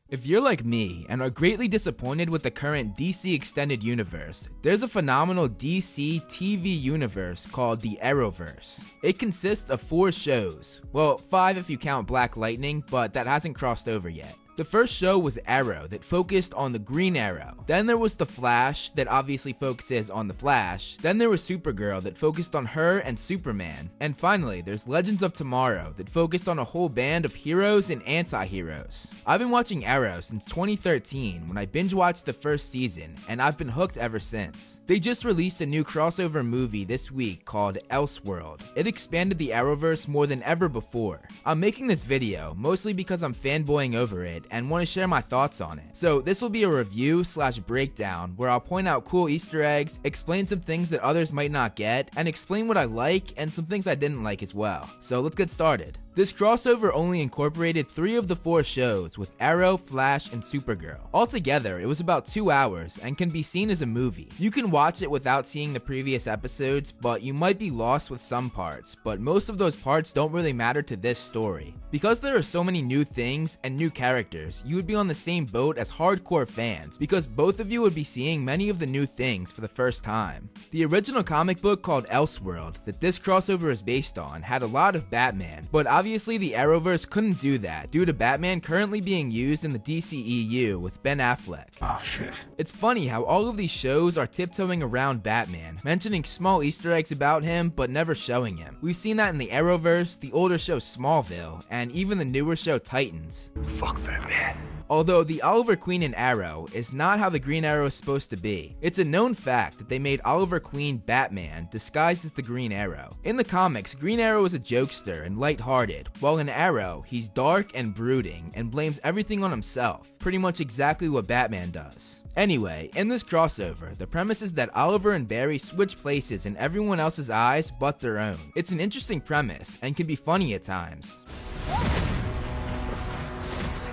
If you're like me and are greatly disappointed with the current DC Extended Universe, there's a phenomenal DC TV universe called the Arrowverse. It consists of 4 shows, well 5 if you count Black Lightning, but that hasn't crossed over yet. The first show was Arrow that focused on the Green Arrow. Then there was The Flash that obviously focuses on the Flash. Then there was Supergirl that focused on her and Superman. And finally, there's Legends of Tomorrow that focused on a whole band of heroes and anti-heroes. I've been watching Arrow since 2013 when I binge watched the first season, and I've been hooked ever since. They just released a new crossover movie this week called Elseworld. It expanded the Arrowverse more than ever before. I'm making this video mostly because I'm fanboying over it and want to share my thoughts on it. So this will be a review / breakdown where I'll point out cool Easter eggs, explain some things that others might not get, and explain what I like and some things I didn't like as well. So let's get started. This crossover only incorporated 3 of the 4 shows with Arrow, Flash, and Supergirl. Altogether, it was about 2 hours and can be seen as a movie. You can watch it without seeing the previous episodes, but you might be lost with some parts, but most of those parts don't really matter to this story. Because there are so many new things and new characters, you would be on the same boat as hardcore fans because both of you would be seeing many of the new things for the first time. The original comic book called Elseworld that this crossover is based on had a lot of Batman, but obviously the Arrowverse couldn't do that due to Batman currently being used in the DCEU with Ben Affleck. Oh shit. It's funny how all of these shows are tiptoeing around Batman, mentioning small Easter eggs about him but never showing him. We've seen that in the Arrowverse, the older show Smallville, and even the newer show Titans. Fuck Batman. Although the Oliver Queen in Arrow is not how the Green Arrow is supposed to be. It's a known fact that they made Oliver Queen Batman disguised as the Green Arrow. In the comics, Green Arrow is a jokester and lighthearted, while in Arrow, he's dark and brooding and blames everything on himself, pretty much exactly what Batman does. Anyway, in this crossover, the premise is that Oliver and Barry switch places in everyone else's eyes but their own. It's an interesting premise and can be funny at times. I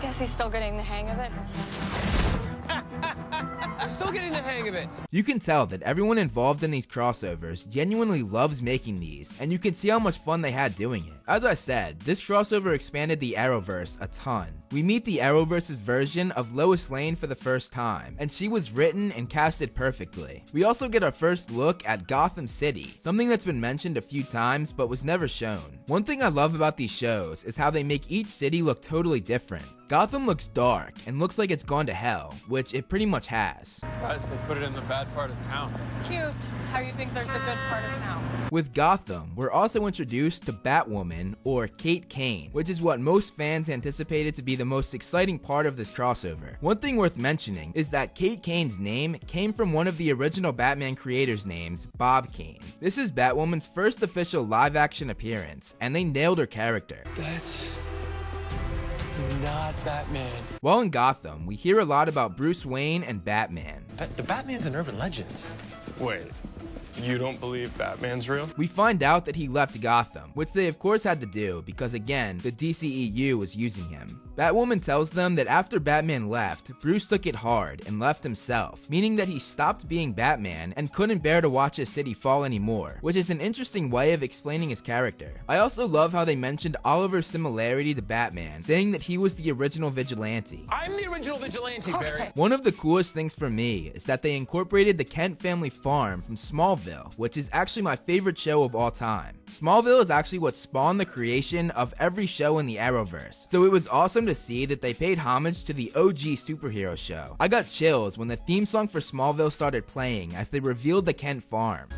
guess he's still getting the hang of it. I'm still getting the hang of it. You can tell that everyone involved in these crossovers genuinely loves making these, and you can see how much fun they had doing it. As I said, this crossover expanded the Arrowverse a ton. We meet the Arrowverse's version of Lois Lane for the first time, and she was written and casted perfectly. We also get our first look at Gotham City, something that's been mentioned a few times but was never shown. One thing I love about these shows is how they make each city look totally different. Gotham looks dark and looks like it's gone to hell, which it pretty much has. Guys, they put it in the bad part of town. It's cute how you think there's a good part of town. With Gotham, we're also introduced to Batwoman, or Kate Kane, which is what most fans anticipated to be the most exciting part of this crossover. One thing worth mentioning is that Kate Kane's name came from one of the original Batman creators' names, Bob Kane. This is Batwoman's first official live-action appearance, and they nailed her character. That's not Batman. While in Gotham, we hear a lot about Bruce Wayne and Batman. The Batman's an urban legend. Wait, you don't believe Batman's real? We find out that he left Gotham, which they of course had to do because again, the DCEU was using him. Batwoman tells them that after Batman left, Bruce took it hard and left himself, meaning that he stopped being Batman and couldn't bear to watch his city fall anymore, which is an interesting way of explaining his character. I also love how they mentioned Oliver's similarity to Batman, saying that he was the original vigilante. I'm the original vigilante, Barry. One of the coolest things for me is that they incorporated the Kent family farm from Smallville, which is actually my favorite show of all time. Smallville is actually what spawned the creation of every show in the Arrowverse, so it was awesome to see that they paid homage to the OG superhero show. I got chills when the theme song for Smallville started playing as they revealed the Kent farm.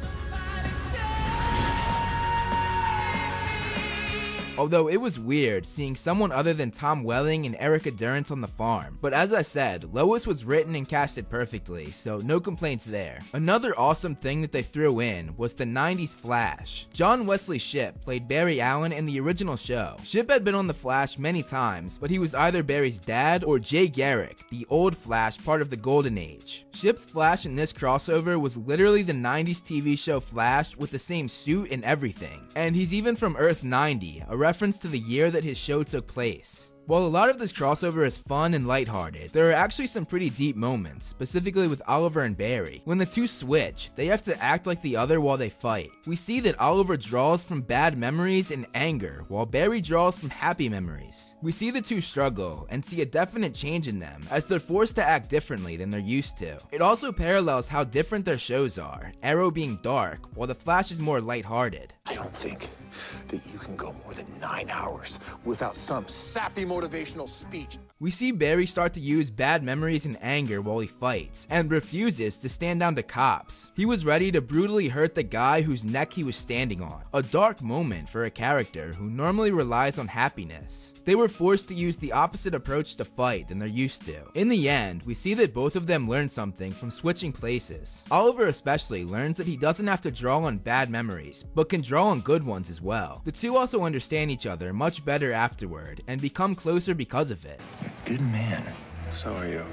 Although it was weird seeing someone other than Tom Welling and Erica Durance on the farm, but as I said, Lois was written and casted perfectly, so no complaints there. Another awesome thing that they threw in was the 90s Flash. John Wesley Shipp played Barry Allen in the original show. Shipp had been on the Flash many times, but he was either Barry's dad or Jay Garrick, the old Flash part of the Golden Age. Shipp's Flash in this crossover was literally the 90s TV show Flash with the same suit and everything, and he's even from Earth 90, around reference to the year that his show took place. While a lot of this crossover is fun and lighthearted, there are actually some pretty deep moments, specifically with Oliver and Barry. When the two switch, they have to act like the other while they fight. We see that Oliver draws from bad memories and anger, while Barry draws from happy memories. We see the two struggle, and see a definite change in them, as they're forced to act differently than they're used to. It also parallels how different their shows are, Arrow being dark, while The Flash is more lighthearted. I don't think that you can go more than 9 hours without some sappy motivational speech. We see Barry start to use bad memories and anger while he fights, and refuses to stand down to cops. He was ready to brutally hurt the guy whose neck he was standing on. A dark moment for a character who normally relies on happiness. They were forced to use the opposite approach to fight than they're used to. In the end, we see that both of them learn something from switching places. Oliver especially learns that he doesn't have to draw on bad memories, but can draw on good ones as well. The two also understand each other much better afterward, and become closer because of it. Good man. So are you.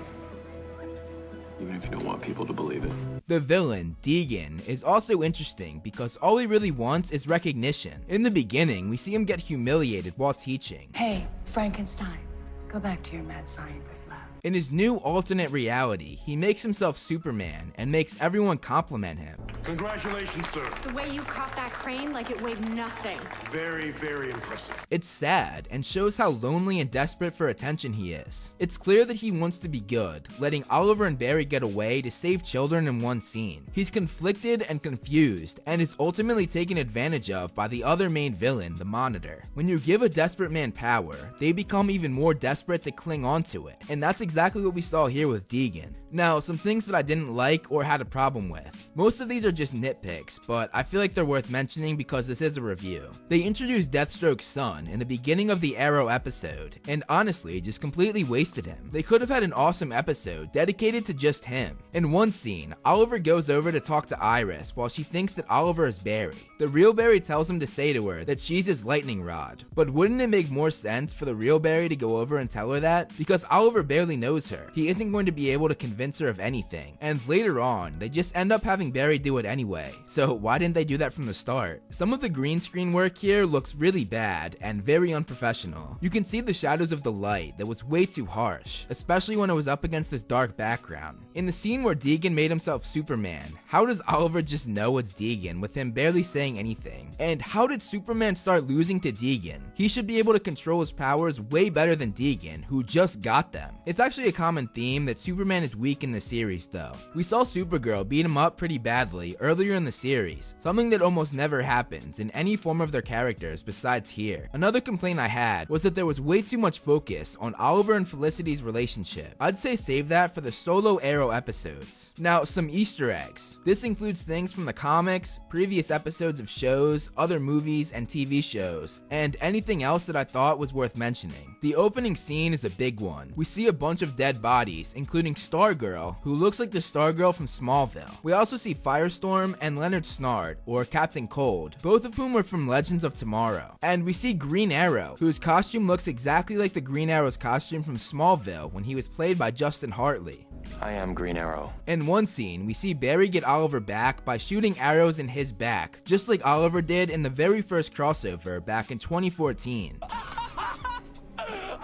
Even if you don't want people to believe it. The villain, Deegan, is also interesting because all he really wants is recognition. In the beginning, we see him get humiliated while teaching. Hey, Frankenstein, go back to your mad scientist lab. In his new alternate reality, he makes himself Superman and makes everyone compliment him. Congratulations, sir. The way you caught that crane like it weighed nothing. Very, very impressive. It's sad and shows how lonely and desperate for attention he is. It's clear that he wants to be good, letting Oliver and Barry get away to save children in one scene. He's conflicted and confused, and is ultimately taken advantage of by the other main villain, the Monitor. When you give a desperate man power, they become even more desperate to cling onto it, and that's exactly what we saw here with Deegan. Now, some things that I didn't like or had a problem with. Most of these are just nitpicks, but I feel like they're worth mentioning because this is a review. They introduced Deathstroke's son in the beginning of the Arrow episode, and honestly just completely wasted him. They could have had an awesome episode dedicated to just him. In one scene, Oliver goes over to talk to Iris while she thinks that Oliver is Barry. The real Barry tells him to say to her that she's his lightning rod, but wouldn't it make more sense for the real Barry to go over and tell her that? Because Oliver barely knows her. He isn't going to be able to convince her of anything, and later on, they just end up having Barry do it anyway. So why didn't they do that from the start? Some of the green screen work here looks really bad and very unprofessional. You can see the shadows of the light that was way too harsh, especially when it was up against this dark background. In the scene where Deegan made himself Superman, how does Oliver just know it's Deegan with him barely saying anything? And how did Superman start losing to Deegan? He should be able to control his powers way better than Deegan, who just got them. It's actually a common theme that Superman is weak in the series though. We saw Supergirl beat him up pretty badly earlier in the series, something that almost never happens in any form of their characters besides here. Another complaint I had was that there was way too much focus on Oliver and Felicity's relationship. I'd say save that for the solo Arrow episodes. Now, some Easter eggs. This includes things from the comics, previous episodes of shows, other movies and TV shows, and anything else that I thought was worth mentioning. The opening scene is a big one. We see a bunch of dead bodies, including Stargirl, who looks like the Stargirl from Smallville. We also see Firestorm and Leonard Snart, or Captain Cold, both of whom are from Legends of Tomorrow. And we see Green Arrow, whose costume looks exactly like the Green Arrow's costume from Smallville when he was played by Justin Hartley. I am Green Arrow. In one scene, we see Barry get Oliver back by shooting arrows in his back, just like Oliver did in the very first crossover back in 2014.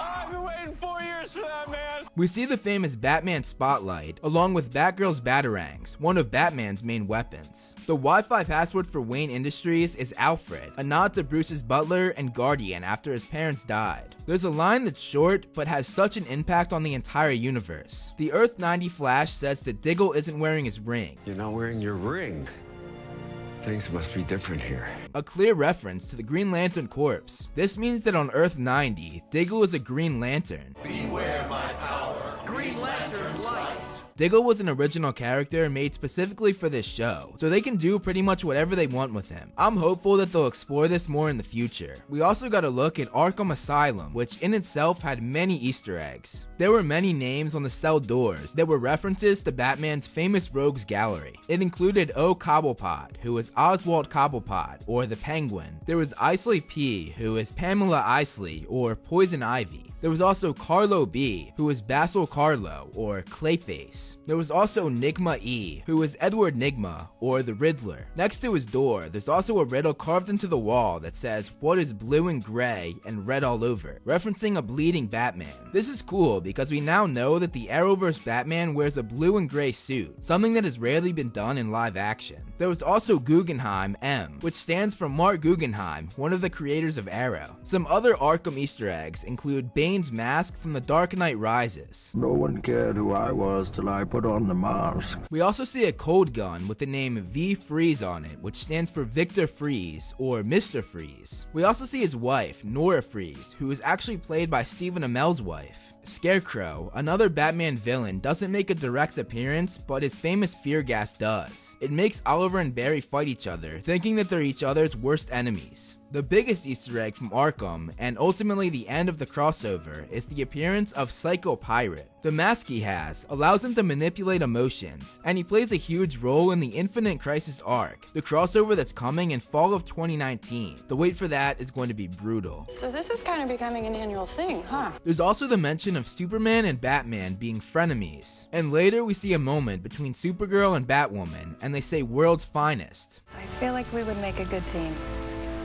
I've been waiting 4 years for that, man. We see the famous Batman spotlight, along with Batgirl's batarangs, one of Batman's main weapons. The Wi-Fi password for Wayne Industries is Alfred, a nod to Bruce's butler and guardian after his parents died. There's a line that's short, but has such an impact on the entire universe. The Earth 90 Flash says that Diggle isn't wearing his ring. You're not wearing your ring. Things must be different here. A clear reference to the Green Lantern Corps. This means that on Earth 90, Diggle is a Green Lantern. Beware my power. Green Lantern's light. Diggle was an original character made specifically for this show, so they can do pretty much whatever they want with him. I'm hopeful that they'll explore this more in the future. We also got a look at Arkham Asylum, which in itself had many Easter eggs. There were many names on the cell doors that were references to Batman's famous rogues gallery. It included O. Cobblepot, who is Oswald Cobblepot, or the Penguin. There was Isley P, who is Pamela Isley, or Poison Ivy. There was also Carlo B, who was Basil Carlo, or Clayface. There was also Nigma E, who was Edward Nigma, or the Riddler. Next to his door, there's also a riddle carved into the wall that says, "What is blue and gray and red all over?" referencing a bleeding Batman. This is cool because we now know that the Arrowverse Batman wears a blue and gray suit, something that has rarely been done in live action. There was also Guggenheim M, which stands for Mark Guggenheim, one of the creators of Arrow. Some other Arkham Easter eggs include Bane's mask from The Dark Knight Rises. No one cared who I was till I put on the mask. We also see a cold gun with the name V Freeze on it, which stands for Victor Freeze, or Mr. Freeze. We also see his wife, Nora Freeze, who is actually played by Stephen Amell's wife. Scarecrow, another Batman villain, doesn't make a direct appearance, but his famous fear gas does. It makes Oliver and Barry fight each other, thinking that they're each other's worst enemies. The biggest Easter egg from Arkham, and ultimately the end of the crossover, is the appearance of Psycho Pirate. The mask he has allows him to manipulate emotions, and he plays a huge role in the Infinite Crisis arc, the crossover that's coming in fall of 2019. The wait for that is going to be brutal. So this is kind of becoming an annual thing, huh? There's also the mention of Superman and Batman being frenemies, and later we see a moment between Supergirl and Batwoman, and they say world's finest. I feel like we would make a good team.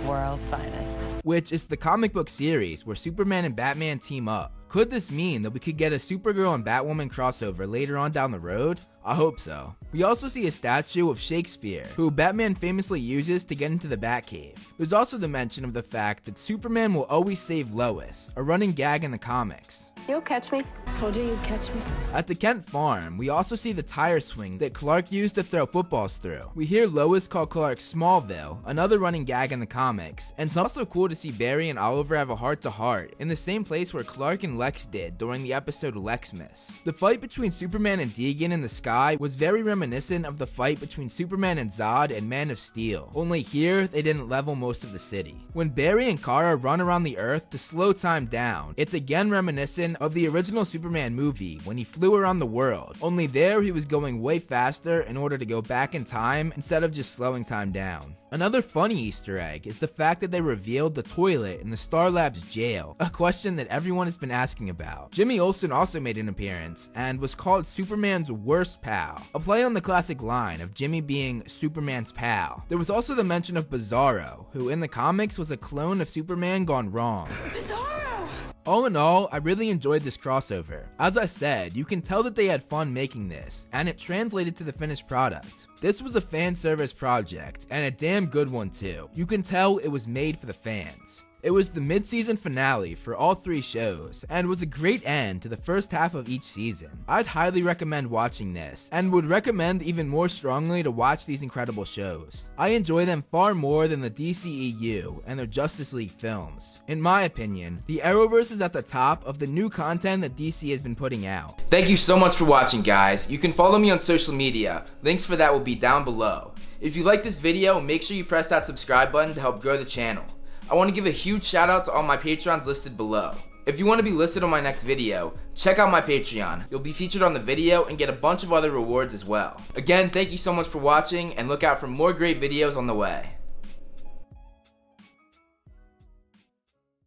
World's finest. Which is the comic book series where Superman and Batman team up. Could this mean that we could get a Supergirl and Batwoman crossover later on down the road? I hope so. We also see a statue of Shakespeare, who Batman famously uses to get into the Batcave. There's also the mention of the fact that Superman will always save Lois, a running gag in the comics. You'll catch me. Told you you'd catch me. At the Kent farm, we also see the tire swing that Clark used to throw footballs through. We hear Lois call Clark Smallville, another running gag in the comics, and it's also cool to see Barry and Oliver have a heart-to-heart in the same place where Clark and Lex did during the episode Lexmas. The fight between Superman and Deegan in the sky was very reminiscent of the fight between Superman and Zod and Man of Steel, only here they didn't level most of the city. When Barry and Kara run around the Earth to slow time down, it's again reminiscent of the original Superman movie when he flew around the world, only there he was going way faster in order to go back in time instead of just slowing time down. Another funny Easter egg is the fact that they revealed the toilet in the Star Labs jail, a question that everyone has been asking about. Jimmy Olsen also made an appearance and was called Superman's worst pal, a play on the classic line of Jimmy being Superman's pal. There was also the mention of Bizarro, who in the comics was a clone of Superman gone wrong. Bizarro! All in all, I really enjoyed this crossover. As I said, you can tell that they had fun making this, and it translated to the finished product. This was a fan service project, and a damn good one too. You can tell it was made for the fans. It was the mid-season finale for all 3 shows, and was a great end to the first half of each season. I'd highly recommend watching this, and would recommend even more strongly to watch these incredible shows. I enjoy them far more than the DCEU and their Justice League films. In my opinion, the Arrowverse is at the top of the new content that DC has been putting out. Thank you so much for watching, guys. You can follow me on social media. Links for that will be down below. If you like this video, make sure you press that subscribe button to help grow the channel. I want to give a huge shout out to all my Patrons listed below. If you want to be listed on my next video, check out my Patreon. You'll be featured on the video and get a bunch of other rewards as well. Again, thank you so much for watching, and look out for more great videos on the way.